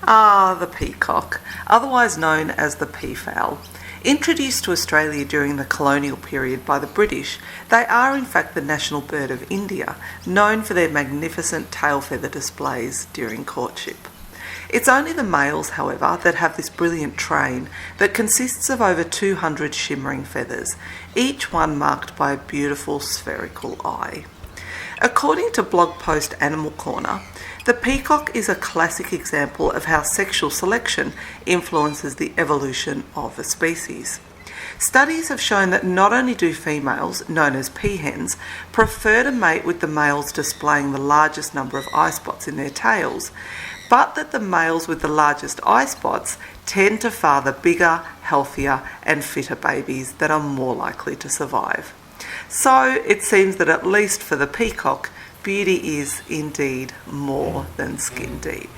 Ah, the peacock, otherwise known as the peafowl. Introduced to Australia during the colonial period by the British, they are in fact the national bird of India, known for their magnificent tail feather displays during courtship. It's only the males, however, that have this brilliant train that consists of over 200 shimmering feathers, each one marked by a beautiful spherical eye. According to blog post Animal Corner, the peacock is a classic example of how sexual selection influences the evolution of a species. Studies have shown that not only do females, known as peahens, prefer to mate with the males displaying the largest number of eye spots in their tails, but that the males with the largest eye spots tend to father bigger, healthier and fitter babies that are more likely to survive. So it seems that at least for the peacock, beauty is indeed more than skin deep.